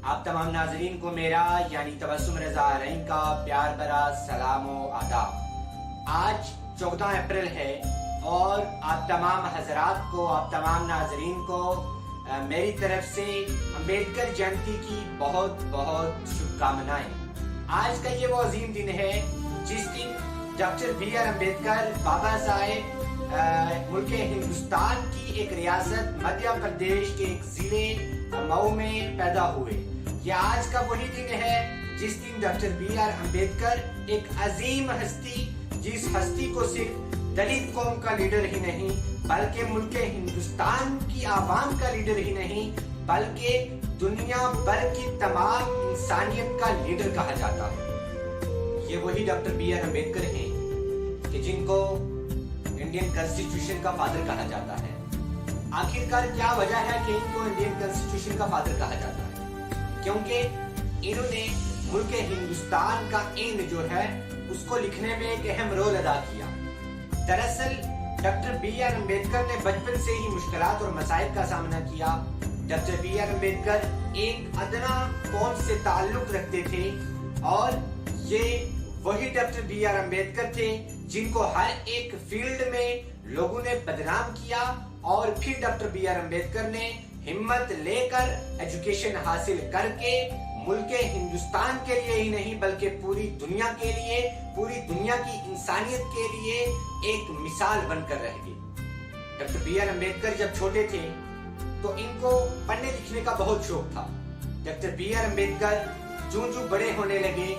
آپ تمام ناظرین کو میرا یعنی تبسم رضا رئی کا پیار بھرا سلام و آداب۔ آج 14 اپریل ہے اور آپ تمام حضرات کو، آپ تمام ناظرین کو میری طرف سے امبیڈکر جینتی کی بہت بہت شبھ-کامنائیں۔ آج کا یہ وہ عظیم دن ہے جس دن ڈاکٹر بی آر امبیڈکر بابا صاحب ملک ہندوستان کی ایک ریاست مدھیہ پردیش کے ایک ضلع مئو میں پیدا ہوئے۔ یہ آج کا وہی دن ہے جس دن ڈاکٹر بی آر امبیڈکر ایک عظیم ہستی، جس ہستی کو صرف دلت قوم کا لیڈر ہی نہیں بلکہ ملک ہندوستان کی عوام کا لیڈر ہی نہیں بلکہ دنیا بھر کی تمام انسانیت کا لیڈر کہا جاتا ہے۔ یہ وہی ڈاکٹر بی آر امبیڈکر ہیں کہ جن کو انڈین کانسٹیٹیوشن کا فادر کہا جاتا ہے۔ آخرکار کیا وجہ ہے کہ ان کو انڈین کانسٹیٹیوشن کا فادر کہا جاتا ہے؟ کیونکہ انہوں نے ملک ہندوستان کا این جو ہے اس کو لکھنے میں ایک اہم رول ادا کیا۔ دراصل ڈاکٹر بی آر امبیڈکر نے بچپن سے ہی مشکلات اور مصائب کا سامنا کیا۔ ڈاکٹر بی آر امبیڈکر ایک ادنا قوم سے تعلق رکھتے تھے اور یہ وہی ڈاکٹر بی آر امبیڈکر تھے جن کو ہر ایک فیلڈ میں لوگوں نے بدنام کیا، اور پھر ڈاکٹر بی آر امبیڈکر نے ہمت لے کر ایجوکیشن حاصل کر کے ملک ہندوستان کے لیے ہی نہیں بلکہ پوری دنیا کے لیے، پوری دنیا کی انسانیت کے لیے ایک مثال بن کر رہ گئے۔ ڈاکٹر بی آر امبیڈکر جب چھوٹے تھے تو ان کو پڑھنے لکھنے کا بہت شوق تھا۔ ڈاکٹر بی آر امبیڈکر جو بڑے ہونے لگے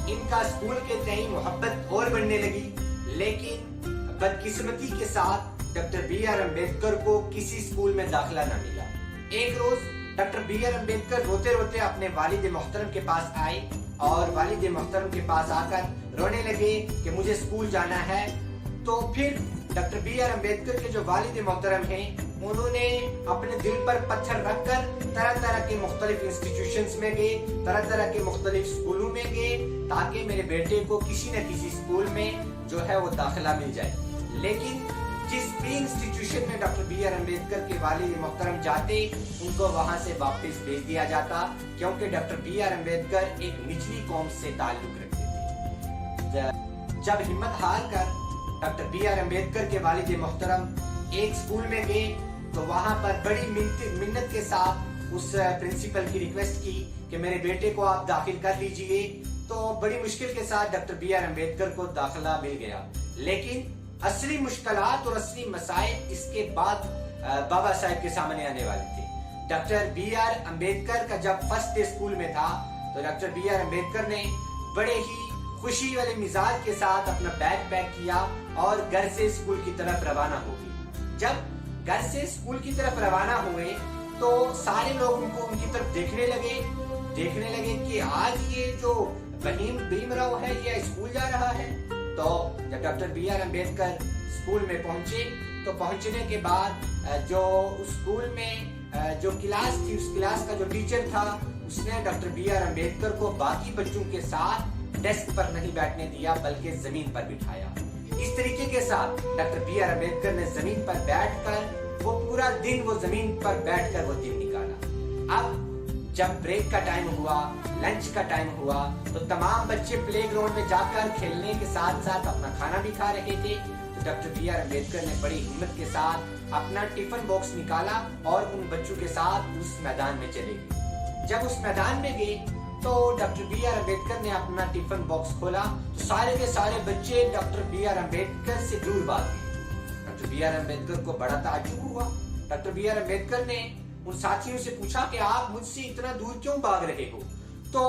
ان کا اسکول کے تئیں محبت اور بڑھنے لگی، لیکن بدقسمتی کے ساتھ ڈاکٹر بی آر امبیڈکر کو کسی اسکول میں داخلہ نہ ملا۔ ایک روز ڈاکٹر بی آر امبیڈکر روتے روتے اپنے والد محترم کے پاس آئے اور والد محترم کے پاس آ کر رونے لگے کہ مجھے اسکول جانا ہے۔ تو پھر ڈاکٹر بی آر امبیڈکر کے جو والد محترم ہیں انہوں نے اپنے دل پر پتھر رکھ کر طرح طرح کے مختلف انسٹیٹیوشنز میں گئے، طرح طرح کے مختلف اسکولوں میں گئے تاکہ میرے بیٹے کو کسی نہ کسی اسکول میں جو ہے وہ داخلہ مل جائے۔ لیکن جس بھی انسٹیٹیوشن میں ڈاکٹر بی آر امبیڈکر کے والد محترم جاتے ان کو وہاں سے واپس بھیج دیا جاتا، کیونکہ ڈاکٹر بی آر امبیڈکر ایک نچلی قوم سے تعلق رکھتے تھے۔ جب ہمت ہار کر ڈاکٹر بی آر امبیڈکر کے والد محترم ایک اسکول میں گئے تو وہاں پر بڑی منت کے ساتھ اس پرنسپل کی ریکویسٹ کی کہ میرے بیٹے کو آپ داخل کر لیجئے، تو بڑی مشکل کے ساتھ ڈاکٹر بی آر امبیڈکر کو داخلہ مل گیا۔ لیکن اصلی مشکلات اور اصلی مسائل اس کے بعد بابا صاحب کے سامنے آنے والے تھے۔ ڈاکٹر بی آر امبیڈکر کا جب فرسٹ ڈے اسکول میں تھا تو ڈاکٹر بی آر امبیڈکر نے بڑے ہی خوشی والے مزاج کے ساتھ اپنا بیگ پیک کیا اور گھر سے اسکول کی طرف روانہ ہو گئے۔ جب گھر سے اسکول کی طرف روانہ ہوئے تو سارے لوگ ان کو ان کی طرف دیکھنے لگے کہ آج یہ جو بھیم راؤ ہے یہ اسکول جا رہا ہے۔ تو جب doctor B R Ambedkar school میں پہنچے تو پہنچنے کے بعد جو اسکول میں جو کلاس تھی اس کلاس کا جو ٹیچر تھا اس نے ڈاکٹر بی آر امبیڈکر کو باقی بچوں کے ساتھ ڈیسک پر نہیں بیٹھنے دیا بلکہ زمین پر بٹھایا۔ اس طریقے کے ساتھ ڈاکٹر بی آر امبیڈکر نے زمین پر بیٹھ کر وہ پورا دن وہ زمین پر بیٹھ کر وہ دن نکالا۔ اب جب بریک کا ٹائم ہوا، لنچ کا ٹائم ہوا تو تمام بچے پلے گراؤنڈ میں جا کر کھیلنے کے ساتھ ساتھ اپنا کھانا بھی کھا رہے تھے، تو ڈاکٹر بی آر امبیڈکر نے بڑی ہمت کے ساتھ اپنا ٹفن باکس نکالا اور ان بچوں کے ساتھ اس میدان میں چلے گئے۔ جب اس میدان میں گئے تو ڈاکٹر بی آر امبیڈکر نے اپنا ٹفن باکس کھولا تو سارے کے سارے بچے ڈاکٹر بی آر امبیڈکر سے دور بھاگ گئے۔ ڈاکٹر بی آر امبیڈکر کو بڑا تعجب ہوا۔ ڈاکٹر بی آر امبیڈکر نے ان ساتھیوں سے پوچھا کہ آپ مجھ سے اتنا دور کیوں بھاگ رہے ہو؟ تو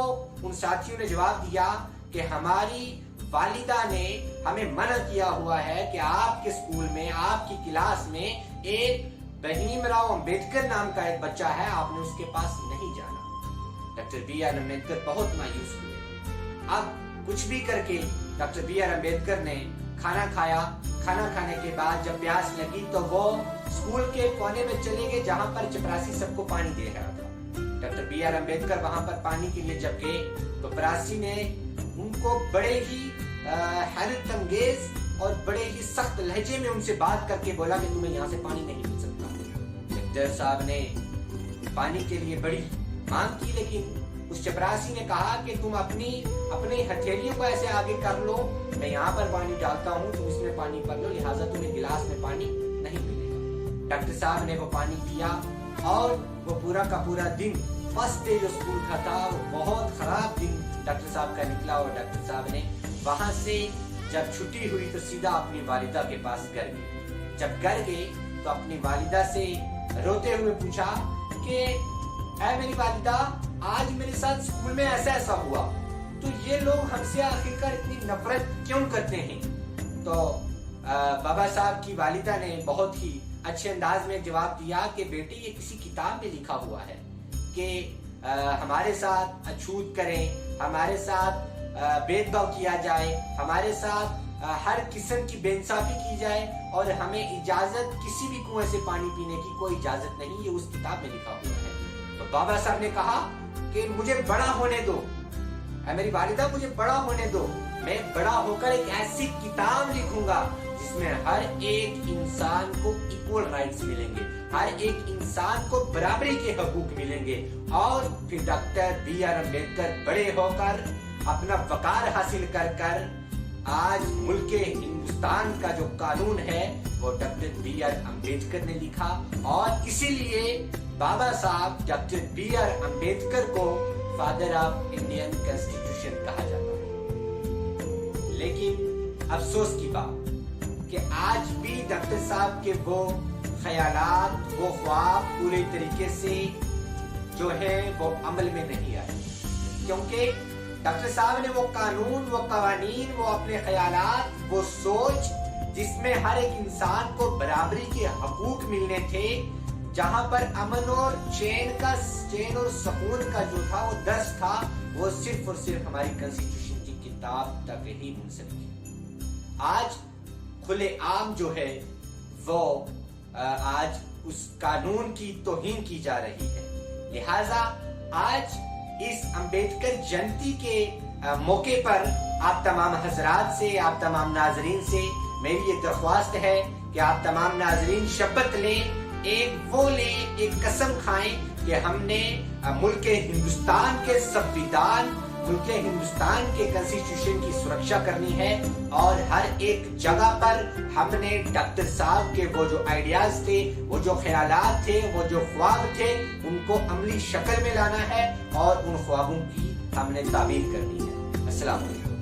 ان ساتھیوں نے جواب دیا کہ ہماری والدہ نے ہمیں منع کیا ہوا ہے کہ آپ کے اسکول میں، آپ کی کلاس میں ایک بھیم راؤ امبیڈکر نام کا ایک بچہ ہے، آپ نے اس کے پاس نہیں جانا۔ ڈاکٹر بی آر امبیڈکر بہت مایوس ہوئے۔ اب کچھ بھی کر کے ڈاکٹر بی آر امبیڈکر نے کھانا کھایا۔ کھانا کھانے کے بعد جب پیاس لگی تو وہ اسکول کے کونے میں چلے گئے جہاں پر چپراسی سب کو پانی دے رہا تھا۔ ڈاکٹر بی آر امبیڈکر وہاں پر پانی کے لیے جب گئے تو پراسی نے ان کو بڑے ہی حیرت انگیز اور بڑے ہی سخت لہجے میں ان سے بات کر کے بولا کہ تمہیں یہاں سے پانی نہیں مل سکتا۔ ڈاکٹر صاحب نے پانی کے لیے بڑی مانگ کی لیکن اس چپراسی نے کہا کہ تم اپنی ہتھیلیوں کو ایسے آگے کر لو، میں یہاں پر پانی ڈالتا ہوں، تم اس میں پانی بھر لو، لہٰذا تمہیں گلاس میں پانی نہیں ملے گا۔ ڈاکٹر صاحب نے وہ پانی پیا اور وہ پورا کا پورا دن فرسٹ ڈے جو اسکول کا تھا وہ بہت خراب دن ڈاکٹر صاحب کا نکلا، اور ڈاکٹر صاحب نے وہاں سے جب چھٹی ہوئی تو سیدھا اپنی والدہ کے پاس گھر گئے۔ جب گھر گئے تو اپنی والدہ سے روتے ہوئے پوچھا کہ اے میری والدہ، آج میرے ساتھ اسکول میں ایسا ہوا، تو یہ لوگ ہم سے آخرکار اتنی نفرت کیوں کرتے ہیں؟ تو بابا صاحب کی والدہ نے بہت ہی اچھے انداز میں جواب دیا کہ بیٹی، یہ کسی کتاب میں لکھا ہوا ہے کہ ہمارے ساتھ اچھوت کریں، ہمارے ساتھ بید بھاؤ کیا جائے، ہمارے ساتھ ہر قسم کی بے انصافی کی جائے، اور ہمیں اجازت کسی بھی کنویں سے پانی پینے کی کوئی اجازت نہیں، یہ اس کتاب میں لکھا ہوا ہے۔ تو بابا صاحب نے کہا کہ مجھے بڑا ہونے دو، اے میری والدہ مجھے بڑا ہونے دو، میں بڑا ہو کر ایک ایسی کتاب لکھوں گا جس میں ہر ایک انسان کو ایکول رائٹس ملیں گے، ہر ایک انسان کو برابری کے حقوق ملیں گے۔ اور پھر ڈاکٹر بی آر امبیڈکر بڑے ہو کر اپنا وقار حاصل کر آج ملک ہندوستان کا جو قانون ہے وہ ڈاکٹر بی آر امبیڈکر نے لکھا، اور اسی لیے بابا صاحب ڈاکٹر بی آر امبیڈکر کو فادر آف انڈین کانسٹیٹیوشن کہا جاتا ہے۔ لیکن افسوس کی بات کہ آج بھی ڈاکٹر صاحب کے وہ خیالات، وہ خواب پورے طریقے سے جو ہے وہ عمل میں نہیں آئے، کیونکہ ڈاکٹر صاحب نے وہ قانون، وہ قوانین، وہ اپنے خیالات، وہ سوچ جس میں ہر ایک انسان کو برابری کے حقوق ملنے تھے، جہاں پر امن اور چین اور سکون کا جو تھا وہ درس تھا، وہ صرف اور صرف ہماری کنسٹیٹیوشن کی کتاب تک ہی منحصر تھی۔ آج کھلے عام جو ہے وہ آج اس قانون کی توہین کی جا رہی ہے، لہذا آج اس امبیڈکر جینتی کے موقع پر آپ تمام حضرات سے، آپ تمام ناظرین سے میری یہ درخواست ہے کہ آپ تمام ناظرین شپت لیں، ایک قسم کھائیں کہ ہم نے ملک ہندوستان کے سنویدھان، ملک ہندوستان کے کنسٹیٹیوشن کی سرکشا کرنی ہے، اور ہر ایک جگہ پر ہم نے ڈاکٹر صاحب کے وہ جو آئیڈیاز تھے، وہ جو خیالات تھے، وہ جو خواب تھے، ان کو عملی شکل میں لانا ہے، اور ان خوابوں کی ہم نے تعبیر کرنی ہے۔ السلام علیکم۔